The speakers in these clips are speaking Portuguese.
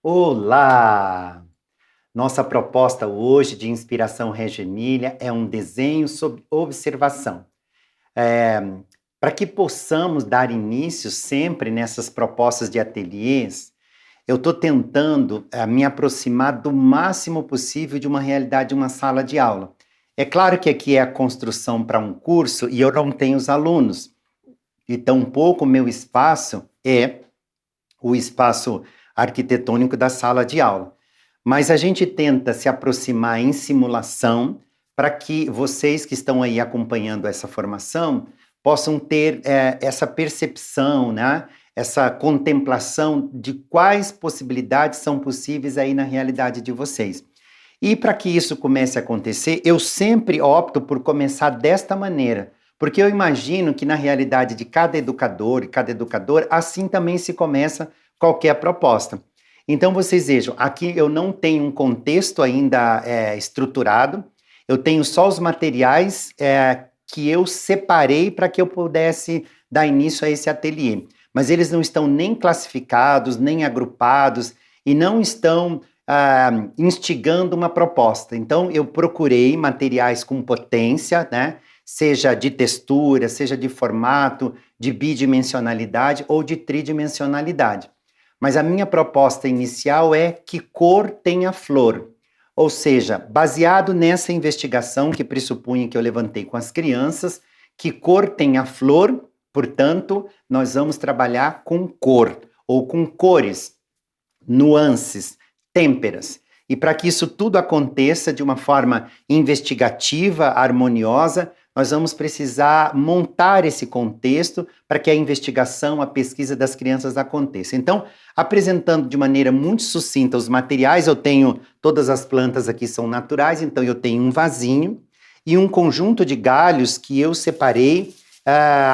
Olá! Nossa proposta hoje de inspiração Reggio Emília é um desenho sob observação. É, Para que possamos dar início sempre nessas propostas de ateliês, eu estou tentando me aproximar do máximo possível de uma realidade de uma sala de aula. É claro que aqui é a construção para um curso e eu não tenho os alunos, e tampouco o meu espaço é o espaço arquitetônico da sala de aula. Mas a gente tenta se aproximar em simulação para que vocês que estão aí acompanhando essa formação possam ter essa percepção, né? Essa contemplação de quais possibilidades são possíveis aí na realidade de vocês. E para que isso comece a acontecer, eu sempre opto por começar desta maneira, porque eu imagino que na realidade de cada educador e cada educador, assim também se começa qualquer proposta. Então vocês vejam, aqui eu não tenho um contexto ainda estruturado, eu tenho só os materiais que eu separei para que eu pudesse dar início a esse ateliê. Mas eles não estão nem classificados, nem agrupados, e não estão instigando uma proposta. Então, eu procurei materiais com potência, né? Seja de textura, seja de formato, de bidimensionalidade ou de tridimensionalidade. Mas a minha proposta inicial é que cor tem a flor. Ou seja, baseado nessa investigação que pressupunha que eu levantei com as crianças, que cor tem a flor, portanto, nós vamos trabalhar com cor ou com cores, nuances, têmperas. E para que isso tudo aconteça de uma forma investigativa, harmoniosa, nós vamos precisar montar esse contexto para que a investigação, a pesquisa das crianças aconteça. Então, apresentando de maneira muito sucinta os materiais, eu tenho todas as plantas aqui são naturais, então eu tenho um vasinho e um conjunto de galhos que eu separei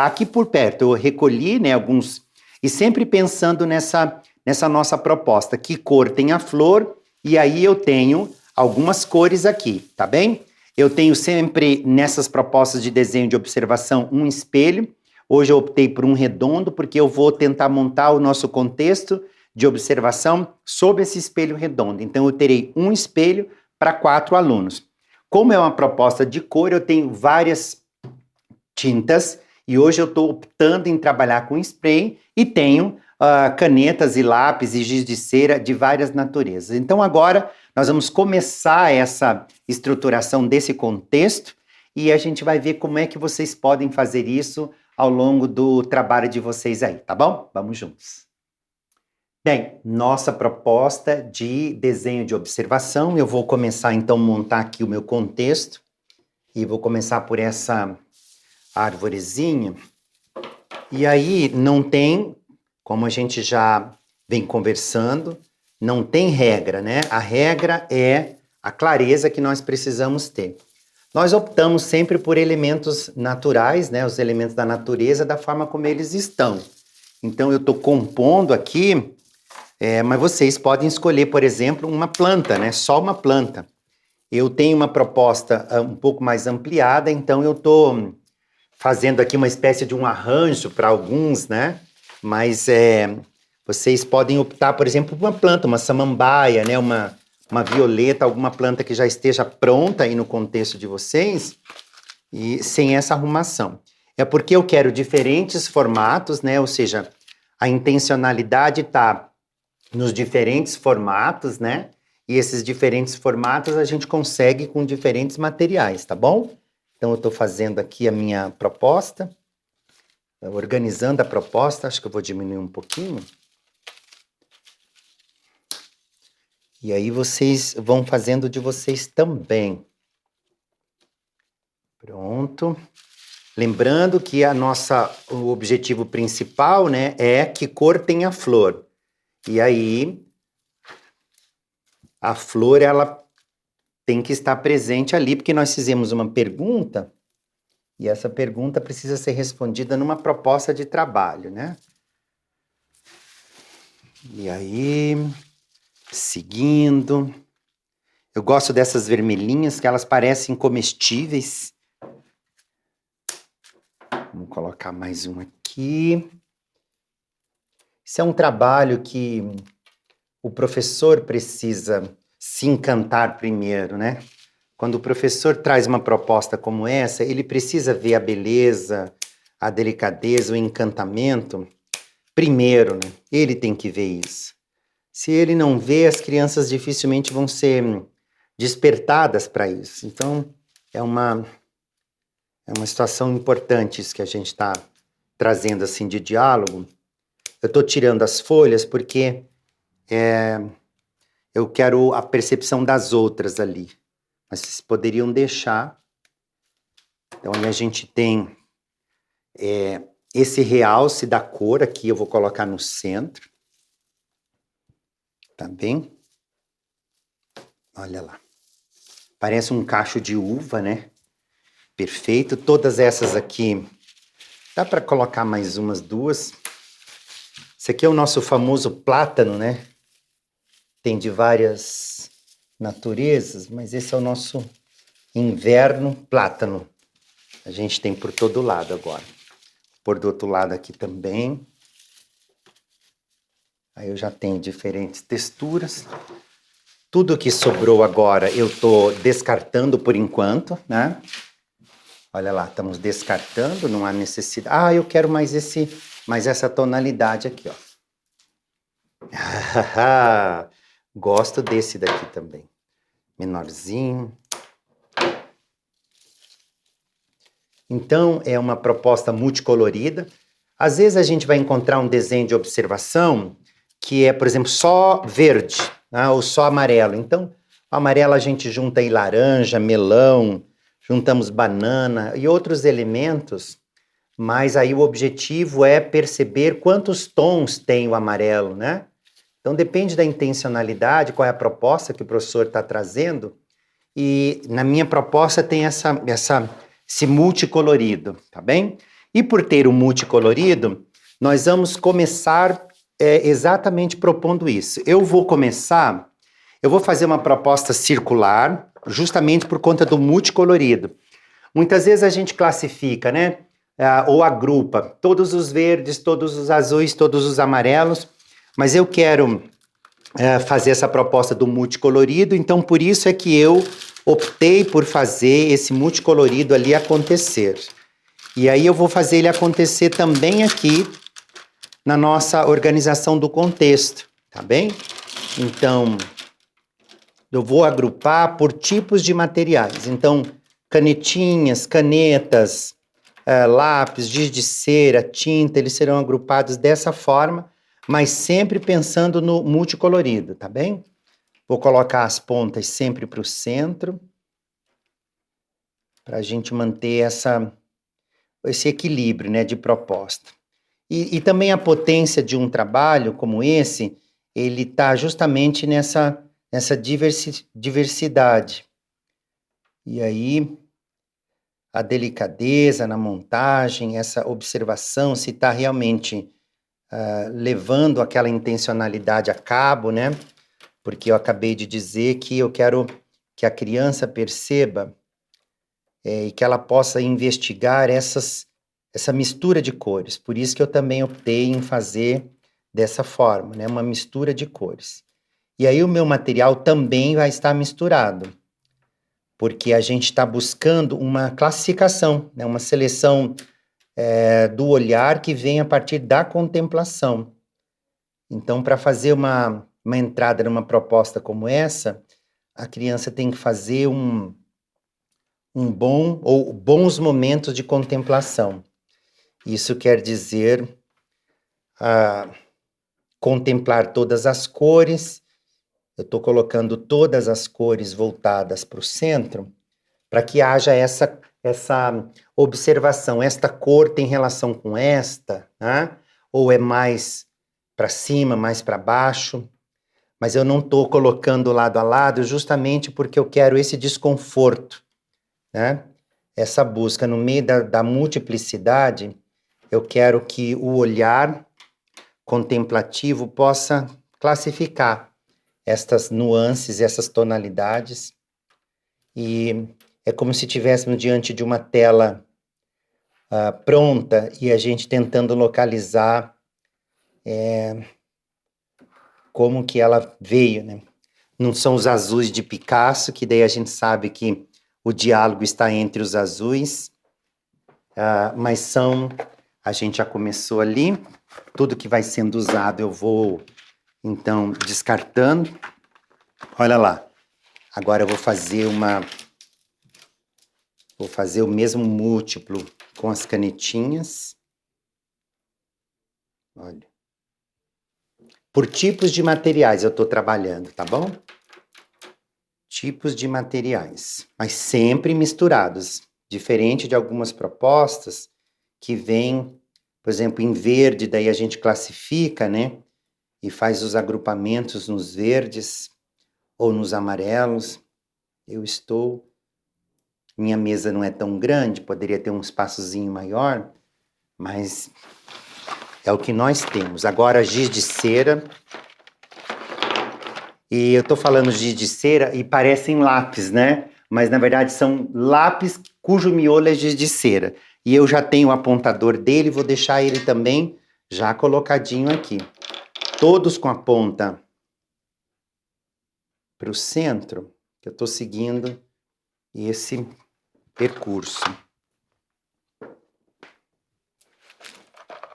aqui por perto. Eu recolhi, né, alguns e sempre pensando nessa nossa proposta, que cor tem a flor, e aí eu tenho algumas cores aqui, tá bem? Eu tenho sempre nessas propostas de desenho de observação um espelho. Hoje eu optei por um redondo, porque eu vou tentar montar o nosso contexto de observação sob esse espelho redondo. Então eu terei um espelho para 4 alunos. Como é uma proposta de cor, eu tenho várias tintas e hoje eu estou optando em trabalhar com spray e tenho canetas e lápis e giz de cera de várias naturezas. Então agora nós vamos começar essa estruturação desse contexto e a gente vai ver como é que vocês podem fazer isso ao longo do trabalho de vocês aí, tá bom? Vamos juntos. Bem, nossa proposta de desenho de observação, eu vou começar então a montar aqui o meu contexto e vou começar por essa arvorezinha. E aí não tem, como a gente já vem conversando, não tem regra, né? A regra é a clareza que nós precisamos ter. Nós optamos sempre por elementos naturais, né? Os elementos da natureza, da forma como eles estão. Então eu estou compondo aqui, mas vocês podem escolher, por exemplo, uma planta, né? Só uma planta. Eu tenho uma proposta um pouco mais ampliada, então eu estou fazendo aqui uma espécie de um arranjo para alguns, né? Mas vocês podem optar, por exemplo, por uma planta, uma samambaia, né? Uma violeta, alguma planta que já esteja pronta aí no contexto de vocês e sem essa arrumação. É porque eu quero diferentes formatos, né? Ou seja, a intencionalidade está nos diferentes formatos, né? E esses diferentes formatos a gente consegue com diferentes materiais, tá bom? Então, eu estou fazendo aqui a minha proposta, organizando a proposta, acho que eu vou diminuir um pouquinho. E aí vocês vão fazendo de vocês também. Pronto. Lembrando que o objetivo principal, né, é que cor tem a flor. E aí, a flor, ela tem que estar presente ali, porque nós fizemos uma pergunta, e essa pergunta precisa ser respondida numa proposta de trabalho, né? E aí, seguindo. Eu gosto dessas vermelhinhas, que elas parecem comestíveis. Vamos colocar mais um aqui. Isso é um trabalho que o professor precisa se encantar primeiro, né? Quando o professor traz uma proposta como essa, ele precisa ver a beleza, a delicadeza, o encantamento primeiro, né? Ele tem que ver isso. Se ele não vê, as crianças dificilmente vão ser despertadas para isso. Então, é uma situação importante isso que a gente está trazendo assim de diálogo. Eu estou tirando as folhas porque eu quero a percepção das outras ali. Mas vocês poderiam deixar. Então, aí a gente tem esse realce da cor aqui, eu vou colocar no centro. Tá bem? Olha lá. Parece um cacho de uva, né? Perfeito. Todas essas aqui, dá para colocar mais umas duas. Esse aqui é o nosso famoso plátano, né? Tem de várias naturezas, mas esse é o nosso inverno plátano. A gente tem por todo lado agora. Por do outro lado aqui também. Aí eu já tenho diferentes texturas. Tudo que sobrou agora eu tô descartando por enquanto, né? Olha lá, estamos descartando, não há necessidade. Ah, eu quero mais essa tonalidade aqui, ó. Gosto desse daqui também. Menorzinho. Então, é uma proposta multicolorida. Às vezes a gente vai encontrar um desenho de observação que é, por exemplo, só verde, né, ou só amarelo. Então, o amarelo a gente junta aí laranja, melão, juntamos banana e outros elementos, mas aí o objetivo é perceber quantos tons tem o amarelo, né? Então, depende da intencionalidade, qual é a proposta que o professor está trazendo. E na minha proposta tem esse multicolorido, tá bem? E por ter o multicolorido, nós vamos começar exatamente propondo isso. Eu vou fazer uma proposta circular, justamente por conta do multicolorido. Muitas vezes a gente classifica, né? Ou agrupa todos os verdes, todos os azuis, todos os amarelos, mas eu quero fazer essa proposta do multicolorido, então por isso é que eu optei por fazer esse multicolorido ali acontecer. E aí eu vou fazer ele acontecer também aqui na nossa organização do contexto, tá bem? Então, eu vou agrupar por tipos de materiais. Então, canetinhas, canetas, lápis, giz de cera, tinta, eles serão agrupados dessa forma, mas sempre pensando no multicolorido, tá bem? Vou colocar as pontas sempre para o centro, para a gente manter esse equilíbrio, né, de proposta. E também a potência de um trabalho como esse, ele está justamente nessa diversidade. E aí, a delicadeza na montagem, essa observação, se está realmente levando aquela intencionalidade a cabo, né? Porque eu acabei de dizer que eu quero que a criança perceba e que ela possa investigar essa mistura de cores. Por isso que eu também optei em fazer dessa forma, né? Uma mistura de cores. E aí o meu material também vai estar misturado, porque a gente está buscando uma classificação, né? Uma seleção do olhar que vem a partir da contemplação. Então, para fazer uma entrada numa proposta como essa, a criança tem que fazer um bom ou bons momentos de contemplação. Isso quer dizer contemplar todas as cores. Eu estou colocando todas as cores voltadas para o centro, para que haja essa observação. Esta cor tem relação com esta, né? Ou é mais para cima, mais para baixo. Mas eu não estou colocando lado a lado justamente porque eu quero esse desconforto, né? Essa busca no meio da multiplicidade, eu quero que o olhar contemplativo possa classificar estas nuances, essas tonalidades, e é como se estivéssemos diante de uma tela pronta e a gente tentando localizar como que ela veio, né? Não são os azuis de Picasso, que daí a gente sabe que o diálogo está entre os azuis, mas são, a gente já começou ali, tudo que vai sendo usado eu vou, então, descartando. Olha lá, agora eu vou fazer o mesmo múltiplo com as canetinhas. Olha. Por tipos de materiais eu estou trabalhando, tá bom? Tipos de materiais, mas sempre misturados. Diferente de algumas propostas que vêm, por exemplo, em verde, daí a gente classifica, né? E faz os agrupamentos nos verdes ou nos amarelos. Minha mesa não é tão grande, poderia ter um espaçozinho maior, mas é o que nós temos. Agora, giz de cera. E eu tô falando giz de cera e parecem lápis, né? Mas, na verdade, são lápis cujo miolo é giz de cera. E eu já tenho o apontador dele, vou deixar ele também já colocadinho aqui. Todos com a ponta para o centro, que eu tô seguindo esse percurso.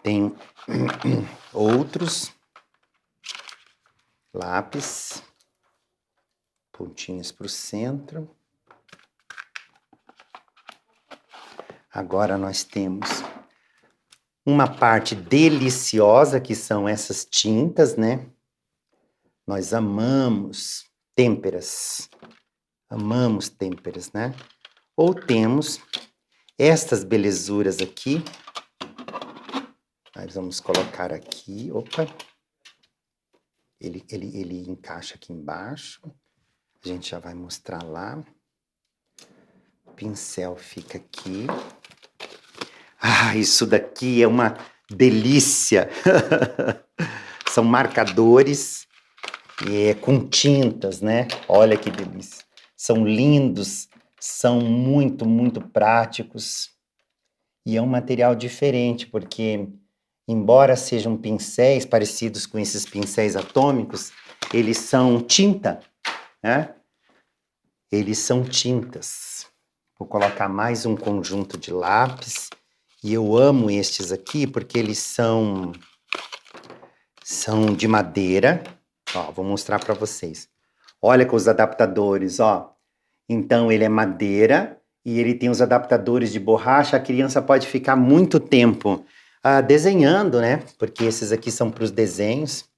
Tem outros lápis, pontinhas para o centro. Agora nós temos uma parte deliciosa, que são essas tintas, né? Nós amamos têmperas. Amamos têmperas, né? Ou temos estas belezuras aqui. Nós vamos colocar aqui. Opa! Ele encaixa aqui embaixo. A gente já vai mostrar lá. O pincel fica aqui. Ah, isso daqui é uma delícia! São marcadores com tintas, né? Olha que delícia! São lindos, são muito, muito práticos. E é um material diferente, porque, embora sejam pincéis parecidos com esses pincéis atômicos, eles são tinta, né? Eles são tintas. Vou colocar mais um conjunto de lápis. E eu amo estes aqui porque eles são de madeira. Ó, vou mostrar para vocês. Olha com os adaptadores, ó. Então, ele é madeira e ele tem os adaptadores de borracha. A criança pode ficar muito tempo desenhando, né? Porque esses aqui são para os desenhos.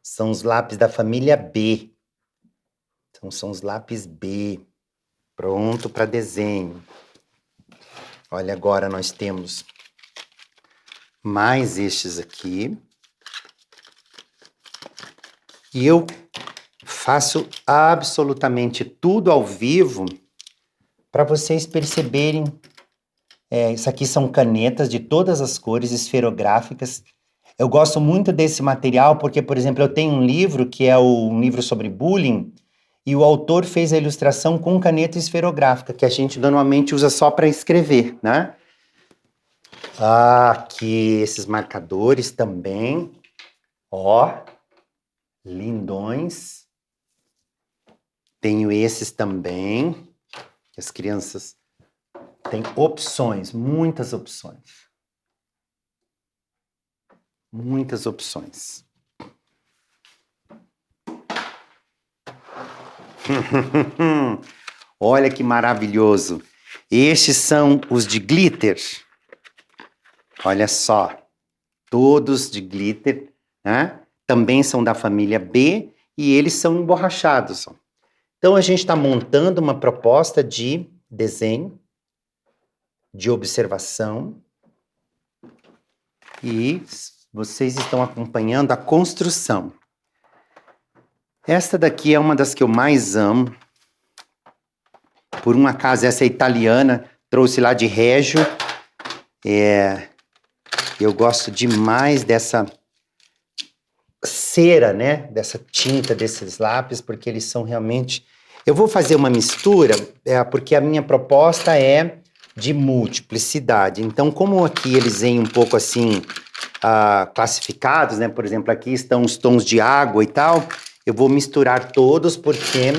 São os lápis da família B. Então, são os lápis B. Pronto para desenho. Olha, agora nós temos mais estes aqui. E eu faço absolutamente tudo ao vivo para vocês perceberem. Isso aqui são canetas de todas as cores, esferográficas. Eu gosto muito desse material porque, por exemplo, eu tenho um livro que é um livro sobre bullying e o autor fez a ilustração com caneta esferográfica, que a gente normalmente usa só para escrever, né? Aqui esses marcadores também. Ó, lindões. Tenho esses também. As crianças têm opções, muitas opções. Muitas opções. Olha que maravilhoso. Estes são os de glitter. Olha só. Todos de glitter, né? Também são da família B e eles são emborrachados. Ó. Então, a gente está montando uma proposta de desenho, de observação, e vocês estão acompanhando a construção. Esta daqui é uma das que eu mais amo. Por um acaso, essa é italiana, trouxe lá de Reggio. Eu gosto demais dessa cera, né? Dessa tinta, desses lápis, porque eles são realmente... Eu vou fazer uma mistura, porque a minha proposta é de multiplicidade. Então, como aqui eles vêm um pouco assim, classificados, né? Por exemplo, aqui estão os tons de água e tal. Eu vou misturar todos porque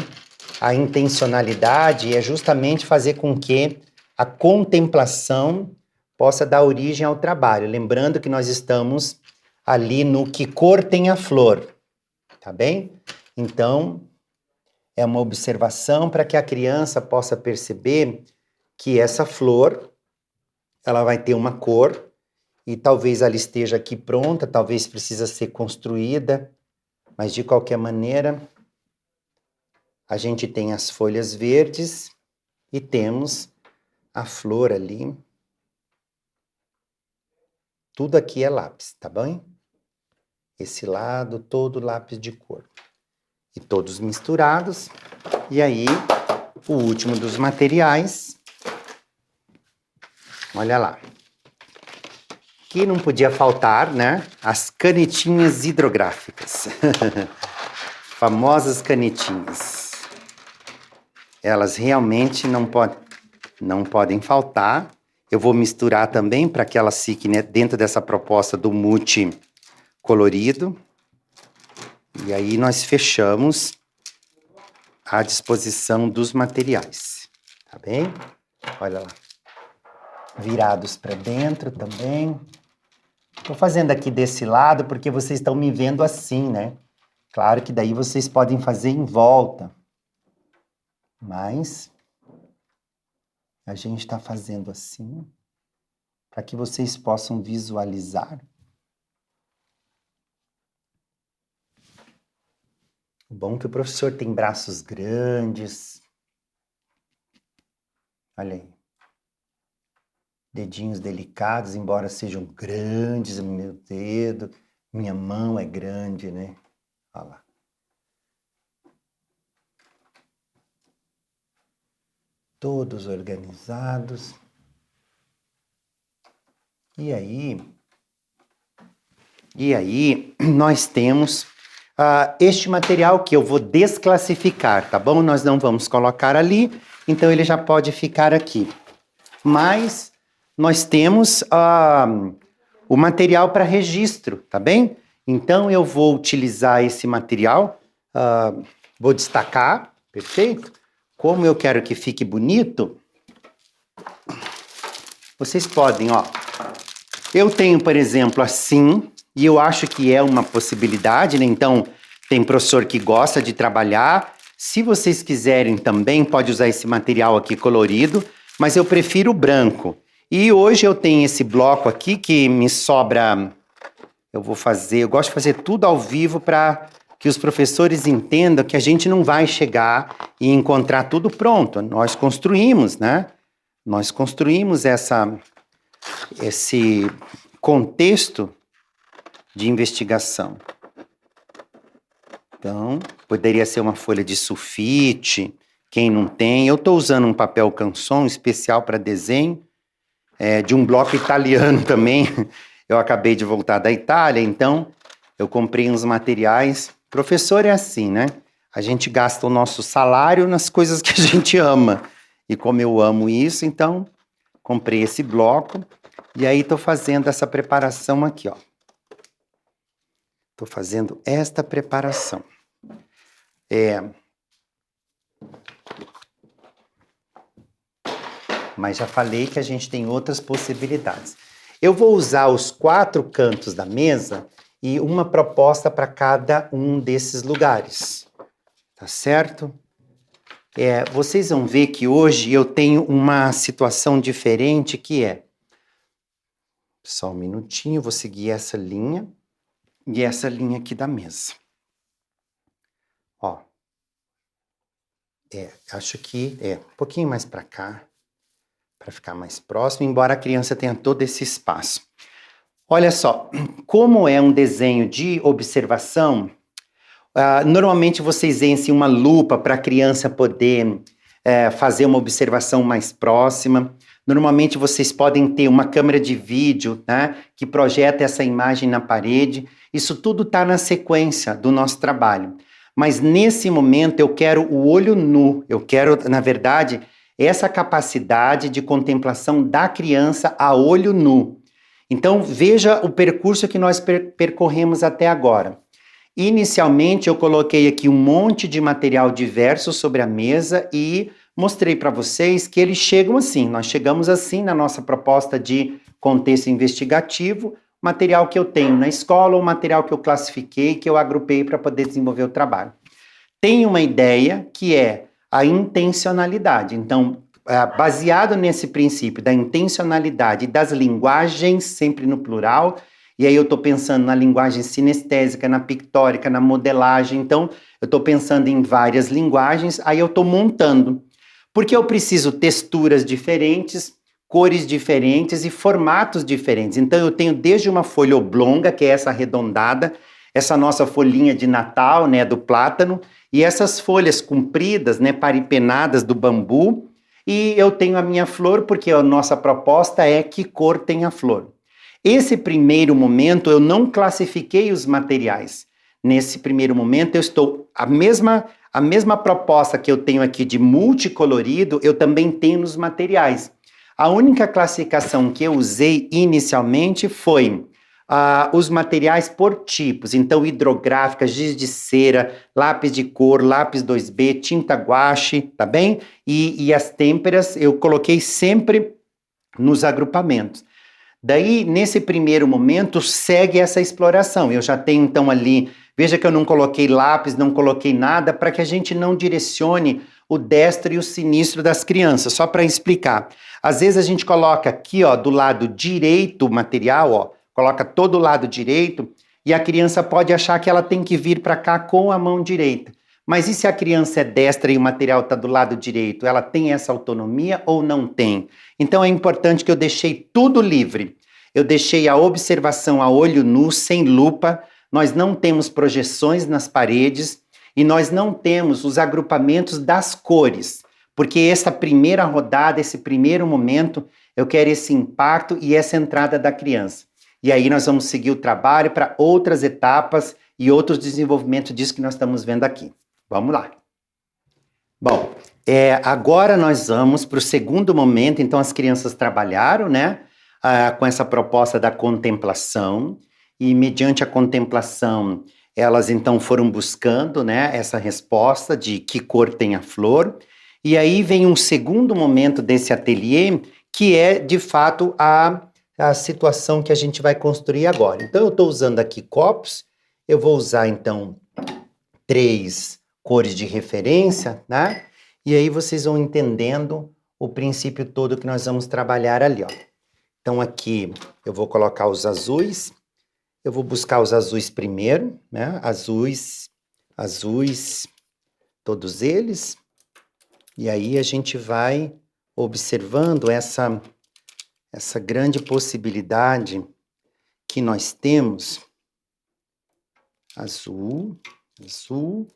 a intencionalidade é justamente fazer com que a contemplação possa dar origem ao trabalho. Lembrando que nós estamos ali no que cor tem a flor, tá bem? Então, é uma observação para que a criança possa perceber que essa flor, ela vai ter uma cor e talvez ela esteja aqui pronta, talvez precisa ser construída, mas de qualquer maneira, a gente tem as folhas verdes e temos a flor ali. Tudo aqui é lápis, tá bem? Esse lado, todo lápis de cor. E todos misturados. E aí, o último dos materiais. Olha lá. Que não podia faltar, né? As canetinhas hidrográficas. Famosas canetinhas. Elas realmente não podem faltar. Eu vou misturar também para que elas fiquem, né, dentro dessa proposta do multicolorido. E aí nós fechamos a disposição dos materiais. Tá bem? Olha lá. Virados para dentro também. Estou fazendo aqui desse lado porque vocês estão me vendo assim, né? Claro que daí vocês podem fazer em volta. Mas a gente está fazendo assim para que vocês possam visualizar. O bom é que o professor tem braços grandes. Olha aí. Dedinhos delicados, embora sejam grandes, meu dedo, minha mão é grande, né? Olha lá. Todos organizados. E aí nós temos este material que eu vou desclassificar, tá bom? Nós não vamos colocar ali, então ele já pode ficar aqui. Mas nós temos o material para registro, tá bem? Então eu vou utilizar esse material, vou destacar, perfeito? Como eu quero que fique bonito, vocês podem, ó. Eu tenho, por exemplo, assim, e eu acho que é uma possibilidade, né? Então, tem professor que gosta de trabalhar. Se vocês quiserem também, pode usar esse material aqui colorido, mas eu prefiro o branco. E hoje eu tenho esse bloco aqui que me sobra. Eu gosto de fazer tudo ao vivo para que os professores entendam que a gente não vai chegar e encontrar tudo pronto. Nós construímos, né? Nós construímos esse contexto de investigação. Então, poderia ser uma folha de sulfite, quem não tem. Eu estou usando um papel canson especial para desenho, de um bloco italiano também. Eu acabei de voltar da Itália, então eu comprei uns materiais. Professor é assim, né? A gente gasta o nosso salário nas coisas que a gente ama. E como eu amo isso, então comprei esse bloco. E aí estou fazendo essa preparação aqui, ó. Estou fazendo esta preparação. Mas já falei que a gente tem outras possibilidades. Eu vou usar os 4 cantos da mesa e uma proposta para cada um desses lugares. Tá certo? Vocês vão ver que hoje eu tenho uma situação diferente que é... Só um minutinho, vou seguir essa linha e essa linha aqui da mesa. Ó. Acho que um pouquinho mais para cá, para ficar mais próximo, embora a criança tenha todo esse espaço. Olha só, como é um desenho de observação, normalmente vocês enchem uma lupa para a criança poder fazer uma observação mais próxima. Normalmente vocês podem ter uma câmera de vídeo, né, que projeta essa imagem na parede. Isso tudo está na sequência do nosso trabalho. Mas nesse momento eu quero o olho nu, eu quero, na verdade, essa capacidade de contemplação da criança a olho nu. Então, veja o percurso que nós percorremos até agora. Inicialmente, eu coloquei aqui um monte de material diverso sobre a mesa e mostrei para vocês que eles chegam assim. Nós chegamos assim na nossa proposta de contexto investigativo, material que eu tenho na escola ou material que eu classifiquei, que eu agrupei para poder desenvolver o trabalho. Tem uma ideia que é a intencionalidade. Então, baseado nesse princípio da intencionalidade e das linguagens, sempre no plural, e aí eu estou pensando na linguagem sinestésica, na pictórica, na modelagem, então eu estou pensando em várias linguagens, aí eu estou montando. Porque eu preciso texturas diferentes, cores diferentes e formatos diferentes. Então eu tenho desde uma folha oblonga, que é essa arredondada, essa nossa folhinha de Natal, né, do plátano, e essas folhas compridas, né, paripenadas do bambu, e eu tenho a minha flor, porque a nossa proposta é que cor tem a flor. Esse primeiro momento eu não classifiquei os materiais. Nesse primeiro momento eu estou a mesma proposta que eu tenho aqui de multicolorido, eu também tenho nos materiais. A única classificação que eu usei inicialmente foi os materiais por tipos. Então, hidrográfica, giz de cera, lápis de cor, lápis 2B, tinta guache, tá bem? E as têmperas eu coloquei sempre nos agrupamentos. Daí, nesse primeiro momento, segue essa exploração. Eu já tenho, então, ali... Veja que eu não coloquei lápis, não coloquei nada, para que a gente não direcione o destro e o sinistro das crianças. Só para explicar. Às vezes a gente coloca aqui, ó, do lado direito o material, ó, coloca todo o lado direito, e a criança pode achar que ela tem que vir para cá com a mão direita. Mas e se a criança é destra e o material está do lado direito? Ela tem essa autonomia ou não tem? Então é importante que eu deixei tudo livre. Eu deixei a observação a olho nu, sem lupa. Nós não temos projeções nas paredes e nós não temos os agrupamentos das cores, porque essa primeira rodada, esse primeiro momento, eu quero esse impacto e essa entrada da criança. E aí nós vamos seguir o trabalho para outras etapas e outros desenvolvimentos disso que nós estamos vendo aqui. Vamos lá. Bom, agora nós vamos para o segundo momento. Então as crianças trabalharam, né, com essa proposta da contemplação. E mediante a contemplação, elas então foram buscando, né, essa resposta de que cor tem a flor. E aí vem um segundo momento desse ateliê, que é, de fato, a situação que a gente vai construir agora. Então, eu estou usando aqui copos, eu vou usar, então, 3 cores de referência, né? E aí vocês vão entendendo o princípio todo que nós vamos trabalhar ali, ó. Então, aqui eu vou colocar os azuis. Eu vou buscar os azuis primeiro, né? Azuis, todos eles. E aí a gente vai observando essa grande possibilidade que nós temos. Azul, azul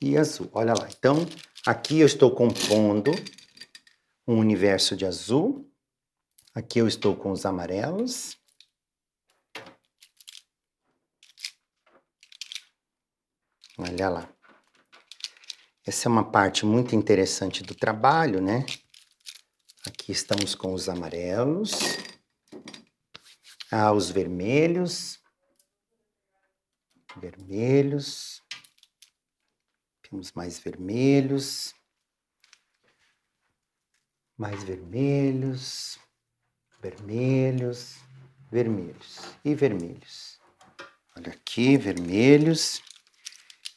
e azul. Olha lá. Então, aqui eu estou compondo um universo de azul. Aqui eu estou com os amarelos. Olha lá. Essa é uma parte muito interessante do trabalho, né? Aqui estamos com os amarelos. Os vermelhos. Vermelhos. Temos mais vermelhos. Mais vermelhos. Vermelhos. Vermelhos. E vermelhos. Olha aqui, vermelhos.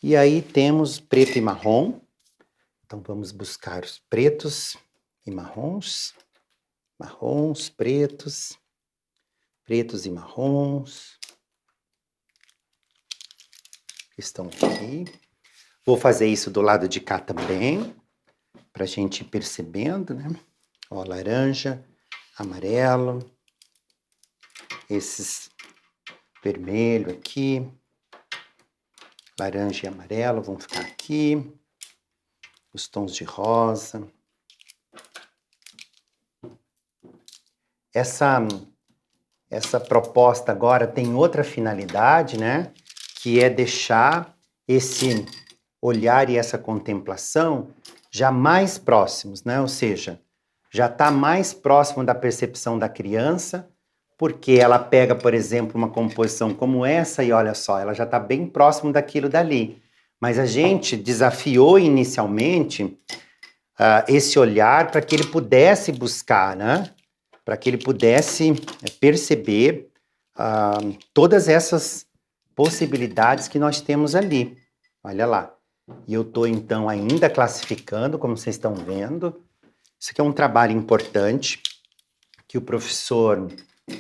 E aí temos preto e marrom. Então vamos buscar os pretos e marrons. Marrons, pretos. Pretos e marrons. Estão aqui. Vou fazer isso do lado de cá também, para a gente ir percebendo, né? Ó, laranja, amarelo. Esses vermelho aqui. Laranja e amarelo vão ficar aqui. Os tons de rosa. Essa proposta agora tem outra finalidade, né? Que é deixar esse olhar e essa contemplação já mais próximos, né? Ou seja, já está mais próximo da percepção da criança porque ela pega, por exemplo, uma composição como essa e olha só, ela já está bem próximo daquilo dali. Mas a gente desafiou inicialmente esse olhar para que ele pudesse buscar, né? Para que ele pudesse perceber todas essas possibilidades que nós temos ali. Olha lá. E eu estou, então, ainda classificando, como vocês estão vendo. Isso aqui é um trabalho importante que o professor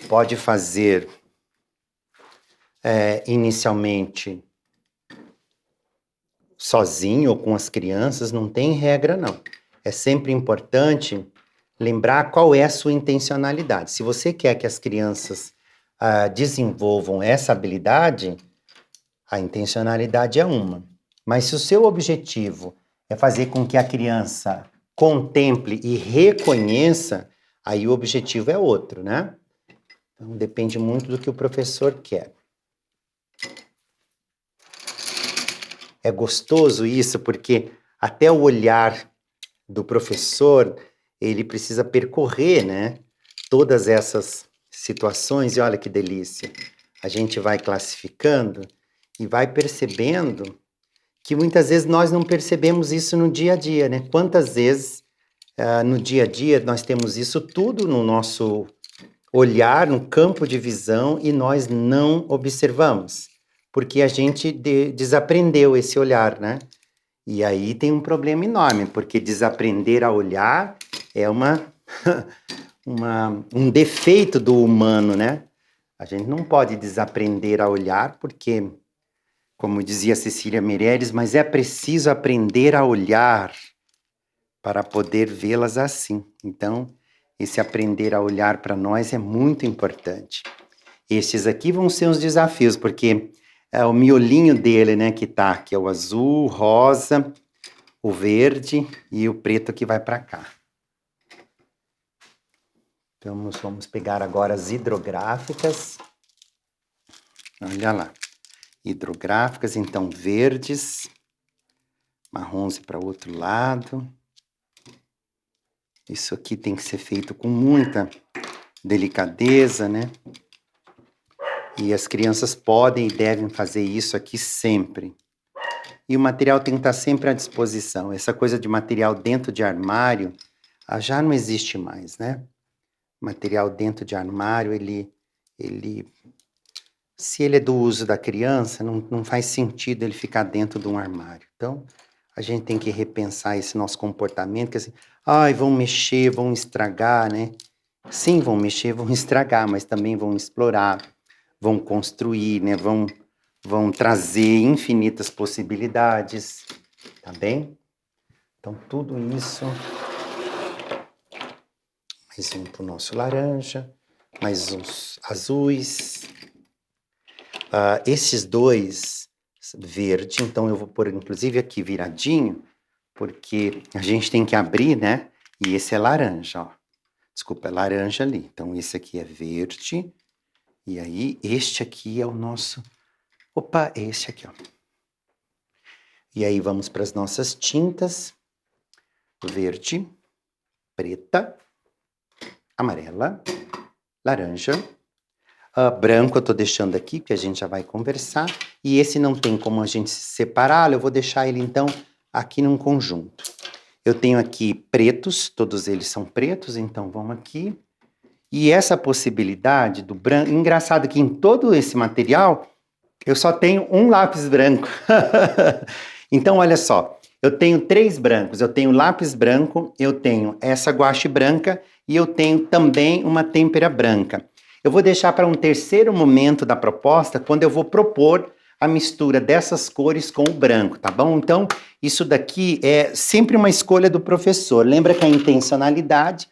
pode fazer inicialmente sozinho ou com as crianças, não tem regra, não. É sempre importante lembrar qual é a sua intencionalidade. Se você quer que as crianças desenvolvam essa habilidade, a intencionalidade é uma. Mas se o seu objetivo é fazer com que a criança contemple e reconheça, aí o objetivo é outro, né? Então, depende muito do que o professor quer. É gostoso isso, porque até o olhar do professor, ele precisa percorrer, né, todas essas situações, e olha que delícia. A gente vai classificando e vai percebendo que muitas vezes nós não percebemos isso no dia a dia, né? Quantas vezes no dia a dia nós temos isso tudo no nosso olhar, no campo de visão, e nós não observamos, porque a gente desaprendeu esse olhar, né? E aí tem um problema enorme, porque desaprender a olhar é um defeito do humano, né? A gente não pode desaprender a olhar, porque, como dizia Cecília Meirelles, mas é preciso aprender a olhar para poder vê-las assim. Então, esse aprender a olhar para nós é muito importante. Estes aqui vão ser os desafios, porque é o miolinho dele, né, que tá, que é o azul, rosa, o verde e o preto que vai para cá. Então, nós vamos pegar agora as hidrográficas. Olha lá. Hidrográficas, então, verdes, marrons para o outro lado. Isso aqui tem que ser feito com muita delicadeza, né? E as crianças podem e devem fazer isso aqui sempre. E o material tem que estar sempre à disposição. Essa coisa de material dentro de armário já não existe mais, né? Material dentro de armário, se ele é do uso da criança, não faz sentido ele ficar dentro de um armário. Então, a gente tem que repensar esse nosso comportamento, que assim, vão mexer, vão estragar, né? Sim, vão mexer, vão estragar, mas também vão explorar, vão construir, né? Vão trazer infinitas possibilidades, tá bem? Então, tudo isso. Mais um para o nosso laranja, mais uns azuis. Esses dois verde, então eu vou pôr inclusive aqui viradinho, porque a gente tem que abrir, né? E esse é laranja, ó. Desculpa, é laranja ali. Então esse aqui é verde. E aí este aqui é o nosso... Opa, esse aqui, ó. E aí vamos para as nossas tintas. Verde, preta, amarela, laranja. Branco eu tô deixando aqui, que a gente já vai conversar. E esse não tem como a gente separá-lo, eu vou deixar ele, então, aqui num conjunto. Eu tenho aqui pretos, todos eles são pretos, então vamos aqui. E essa possibilidade do branco... Engraçado que em todo esse material, eu só tenho um lápis branco. Então, olha só, eu tenho 3 brancos. Eu tenho lápis branco, eu tenho essa guache branca e eu tenho também uma têmpera branca. Eu vou deixar para um terceiro momento da proposta, quando eu vou propor a mistura dessas cores com o branco, tá bom? Então, isso daqui é sempre uma escolha do professor. Lembra que a intencionalidade,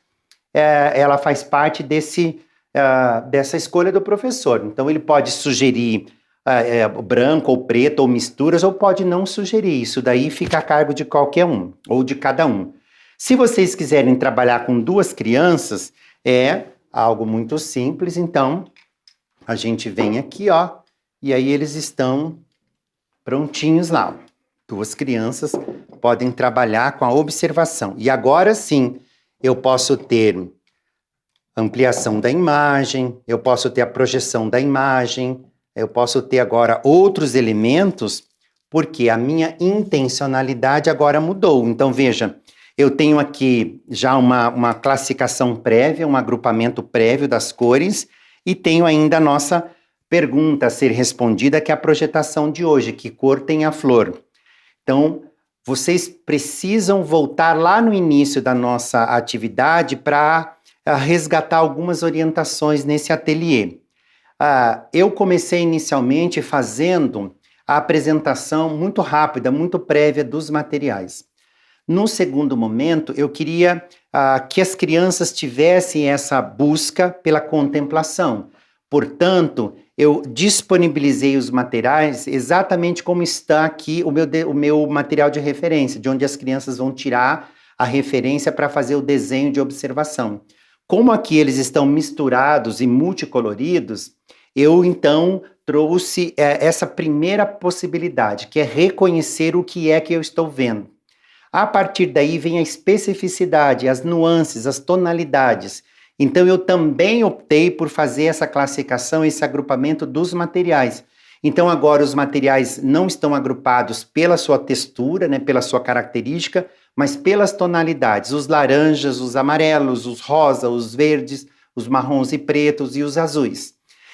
ela faz parte dessa escolha do professor. Então, ele pode sugerir branco ou preto ou misturas, ou pode não sugerir. Isso daí fica a cargo de qualquer um, ou de cada um. Se vocês quiserem trabalhar com 2 crianças, algo muito simples, então a gente vem aqui, ó, e aí eles estão prontinhos lá. 2 crianças podem trabalhar com a observação. E agora sim, eu posso ter ampliação da imagem, eu posso ter a projeção da imagem, eu posso ter agora outros elementos, porque a minha intencionalidade agora mudou. Então, veja, eu tenho aqui já uma classificação prévia, um agrupamento prévio das cores, e tenho ainda a nossa pergunta a ser respondida, que é a projetação de hoje: que cor tem a flor? Então, vocês precisam voltar lá no início da nossa atividade para resgatar algumas orientações nesse ateliê. Eu comecei inicialmente fazendo a apresentação muito rápida, muito prévia dos materiais. No segundo momento, eu queria que as crianças tivessem essa busca pela contemplação. Portanto, eu disponibilizei os materiais exatamente como está aqui o meu material de referência, de onde as crianças vão tirar a referência para fazer o desenho de observação. Como aqui eles estão misturados e multicoloridos, eu então trouxe essa primeira possibilidade, que é reconhecer o que é que eu estou vendo. A partir daí vem a especificidade, as nuances, as tonalidades. Então eu também optei por fazer essa classificação, esse agrupamento dos materiais. Então agora os materiais não estão agrupados pela sua textura, né, pela sua característica, mas pelas tonalidades, os laranjas, os amarelos, os rosa, os verdes, os marrons e pretos e os azuis.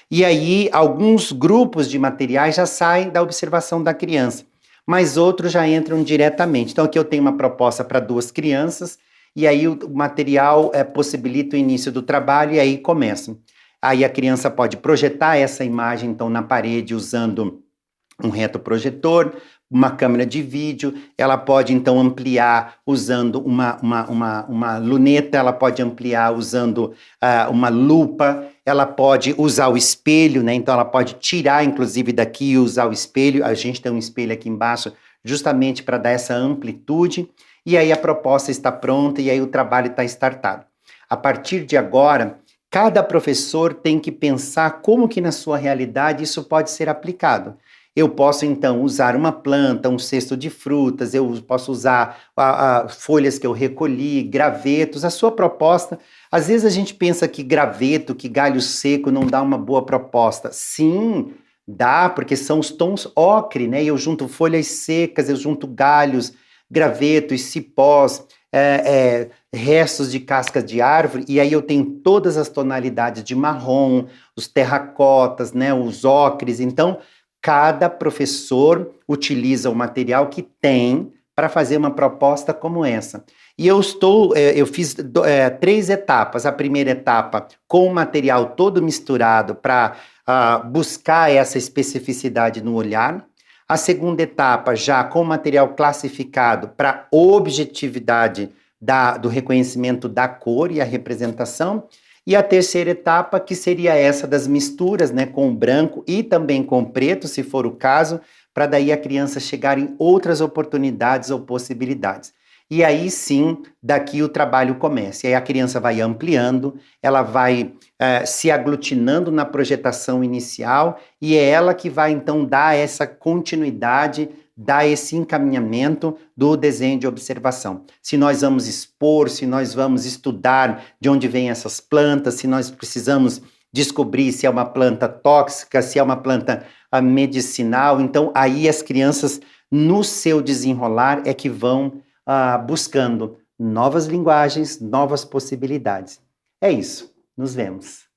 E aí alguns grupos de materiais já saem da observação da criança, mas outros já entram diretamente. Então aqui eu tenho uma proposta para 2 crianças, e aí o material possibilita o início do trabalho, e aí começa. Aí a criança pode projetar essa imagem, então, na parede usando um retroprojetor, uma câmera de vídeo, ela pode, então, ampliar usando uma luneta, ela pode ampliar usando uma lupa, ela pode usar o espelho, né? Então ela pode tirar, inclusive, daqui e usar o espelho. A gente tem um espelho aqui embaixo, justamente para dar essa amplitude. E aí a proposta está pronta e aí o trabalho está startado. A partir de agora, cada professor tem que pensar como que na sua realidade isso pode ser aplicado. Eu posso, então, usar uma planta, um cesto de frutas, eu posso usar folhas que eu recolhi, gravetos, a sua proposta. Às vezes a gente pensa que graveto, que galho seco não dá uma boa proposta. Sim, dá, porque são os tons ocre, né? Eu junto folhas secas, eu junto galhos, gravetos, cipós, restos de cascas de árvore, e aí eu tenho todas as tonalidades de marrom, os terracotas, né, os ocres. Então, cada professor utiliza o material que tem para fazer uma proposta como essa. E eu fiz 3 etapas. A primeira etapa com o material todo misturado para buscar essa especificidade no olhar. A segunda etapa já com o material classificado para objetividade do reconhecimento da cor e a representação. E a terceira etapa, que seria essa das misturas, né, com o branco e também com o preto, se for o caso, para daí a criança chegar em outras oportunidades ou possibilidades. E aí sim, daqui o trabalho começa. E aí a criança vai ampliando, ela vai se aglutinando na projetação inicial, e é ela que vai então dar essa continuidade, dar esse encaminhamento do desenho de observação. Se nós vamos expor, se nós vamos estudar de onde vêm essas plantas, se nós precisamos descobrir se é uma planta tóxica, se é uma planta medicinal, então aí as crianças, no seu desenrolar, é que vão buscando novas linguagens, novas possibilidades. É isso. Nos vemos.